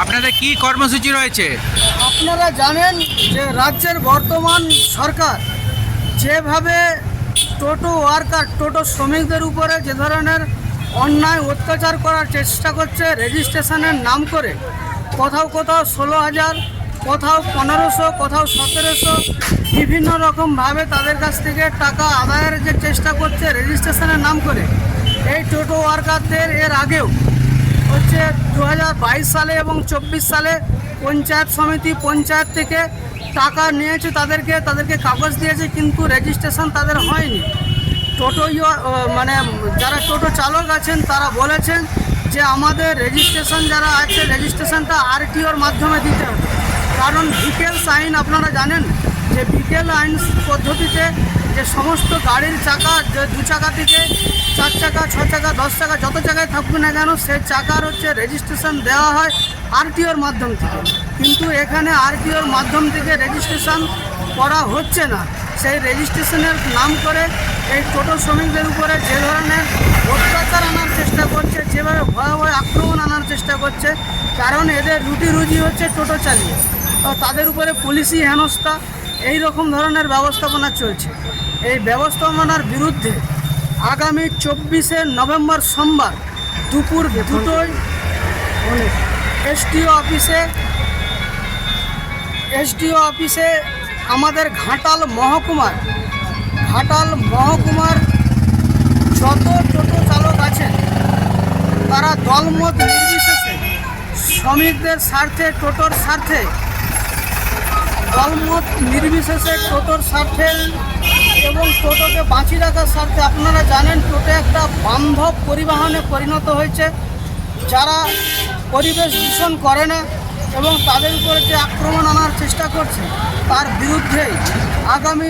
আপনাদের কি কর্মসূচি রয়েছে? আপনারা জানেন যে রাজ্যের বর্তমান সরকার যেভাবে টোটো ওয়ার্কার টোটো শ্রমিকদের উপরে যে ধরনের অন্যায় অত্যাচার করার চেষ্টা করছে রেজিস্ট্রেশনের নাম করে, কোথাও কোথাও 16,000, কোথাও 1500, কোথাও 1700, বিভিন্ন রকমভাবে তাদের কাছ থেকে টাকা আদায়ের যে চেষ্টা করছে রেজিস্ট্রেশনের নাম করে। এই টোটো ওয়ার্কারদের এর আগেও হচ্ছে 2022 সালে এবং 24 সালে পঞ্চায়েত সমিতি পঞ্চায়েত থেকে টাকা নিয়েছে, তাদেরকে কাগজ দিয়েছে, কিন্তু রেজিস্ট্রেশন তাদের হয়নি। টোটো মানে যারা টোটো চালক আছেন তারা বলেছেন যে আমাদের রেজিস্ট্রেশন যারা আছে রেজিস্ট্রেশনটা আরটিওর মাধ্যমে দিতে হবে। কারণ ভিকেলস আইন আপনারা জানেন যে ভিকেল আইন পদ্ধতিতে যে সমস্ত গাড়ির চাকা, যে 2 চাকা থেকে 4 চাকা, 6 চাকা, 10 চাকা যত জায়গায় থাকবে না কেন, সেই চাকার হচ্ছে রেজিস্ট্রেশন দেওয়া হয় আরটিওর মাধ্যম থেকে। কিন্তু এখানে আরটিওর মাধ্যম থেকে রেজিস্ট্রেশন করা হচ্ছে না। সেই রেজিস্ট্রেশনের নাম করে এই টোটো শ্রমিকদের উপরে যে ধরনের অত্যাচার আনার চেষ্টা করছে, যেভাবে ভয়াবহ আক্রমণ আনার চেষ্টা করছে, কারণ এদের রুটি রুজি হচ্ছে টোটো চালিয়ে, তো তাদের উপরে পুলিশি হেনস্থা এই রকম ধরনের ব্যবস্থাপনা চলছে। এই ব্যবস্থাপনার বিরুদ্ধে আগামী 24শে নভেম্বর সোমবার দুপুর 2টোয় এসডিও অফিসে আমাদের ঘাটাল মহকুমার যত টোটো চালক আছেন তারা দলমত নির্বিশেষে শ্রমিকদের স্বার্থে, টোটোর স্বার্থে, দলমত নির্বিশেষে টোটোর স্বার্থে এবং টোটোকে বাঁচিয়ে রাখার স্বার্থে। আপনারা জানেন টোটো একটা বান্ধব পরিবহনে পরিণত হয়েছে। যারা পরিবেশ দূষণ করে না এবং তাদের উপরে যে আক্রমণ আনার চেষ্টা করছে, তার বিরুদ্ধেই আগামী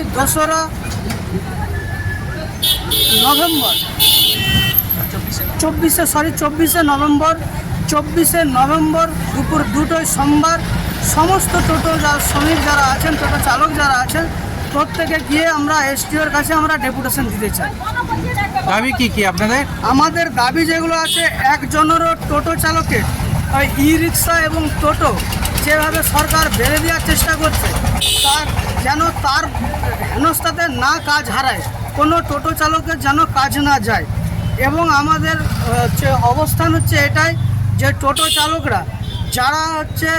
24শে নভেম্বর দুপুর 2টোয় সোমবার সমস্ত টোটো শ্রমিক যারা আছেন, টোটো চালক যারা আছেন, প্রত্যেকে গিয়ে আমরা এসডিওর কাছে আমরা ডেপুটেশন দিতে চাই। দাবি কি আপনাদের? আমাদের দাবি যেগুলো আছে, একজনেরও টোটো চালকের ই রিক্সা এবং টোটো যেভাবে সরকার বেড়ে দেওয়ার চেষ্টা করছে, তার হেনস্থাতে না কাজ হারায়, কোনো টোটো চালকের যেন কাজ না যায়। এবং আমাদের অবস্থান হচ্ছে এটাই যে টোটো চালকরা যারা হচ্ছে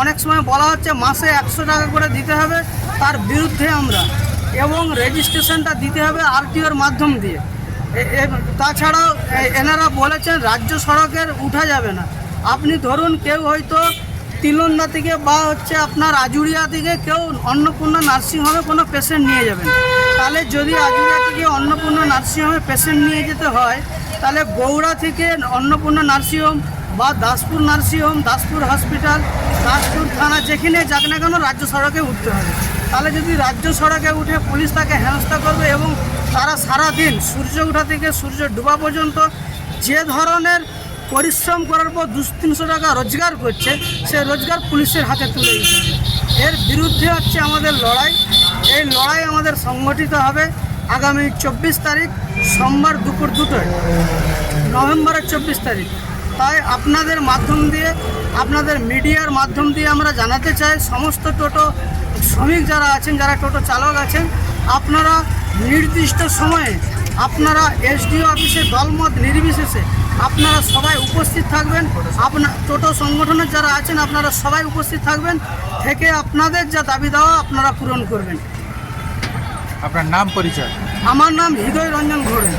অনেক সময় বলা হচ্ছে মাসে 100 টাকা করে দিতে হবে, তার বিরুদ্ধে আমরা, এবং রেজিস্ট্রেশনটা দিতে হবে আরটিওর মাধ্যম দিয়ে। তাছাড়াও এনারা বলেছেন রাজ্য সড়কের উঠা যাবে না। আপনি ধরুন কেউ হয়তো তিলন্দা থেকে বা হচ্ছে আপনার আজুরিয়া থেকে কেউ অন্নপূর্ণা নার্সিংহোমে কোনো পেশেন্ট নিয়ে যাবেন, তাহলে যদি আজুরিয়া থেকে অন্নপূর্ণা নার্সিংহোমে পেশেন্ট নিয়ে যেতে হয়, তাহলে গৌড়া থেকে অন্নপূর্ণা নার্সিংহোম বা দাসপুর নার্সিংহোম, দাসপুর হসপিটাল, দাসপুর থানা, যেখানে যাক না কেন রাজ্য সড়কে উঠতে হবে। তাহলে যদি রাজ্য সড়কে উঠে পুলিশ তাকে হেনস্থা করবে এবং তারা সারাদিন সূর্য ওঠা থেকে সূর্য ডোবা পর্যন্ত যে ধরনের পরিশ্রম করার পর 200-300 টাকা রোজগার করছে, সে রোজগার পুলিশের হাতে তুলে দিতে হবে। এর বিরুদ্ধে হচ্ছে আমাদের লড়াই। এই লড়াই আমাদের সংগঠিত হবে আগামী 24 তারিখ সোমবার দুপুর 2টোয়, নভেম্বরের 24 তারিখ। তাই আপনাদের মাধ্যম দিয়ে, আপনাদের মিডিয়ার মাধ্যম দিয়ে আমরা জানাতে চাই, সমস্ত টোটো শ্রমিক যারা আছেন, যারা টোটো চালক আছেন, আপনারা নির্দিষ্ট সময়ে আপনারা এসডিও অফিসে দলমত নির্বিশেষে আপনারা সবাই উপস্থিত থাকবেন। আপনার টোটো সংগঠনের যারা আছেন আপনারা সবাই উপস্থিত থাকবেন, থেকে আপনাদের যা দাবি দেওয়া আপনারা পূরণ করবেন। আপনার নাম, পরিচয়? আমার নাম হৃদয় রঞ্জন ঘোড়ে।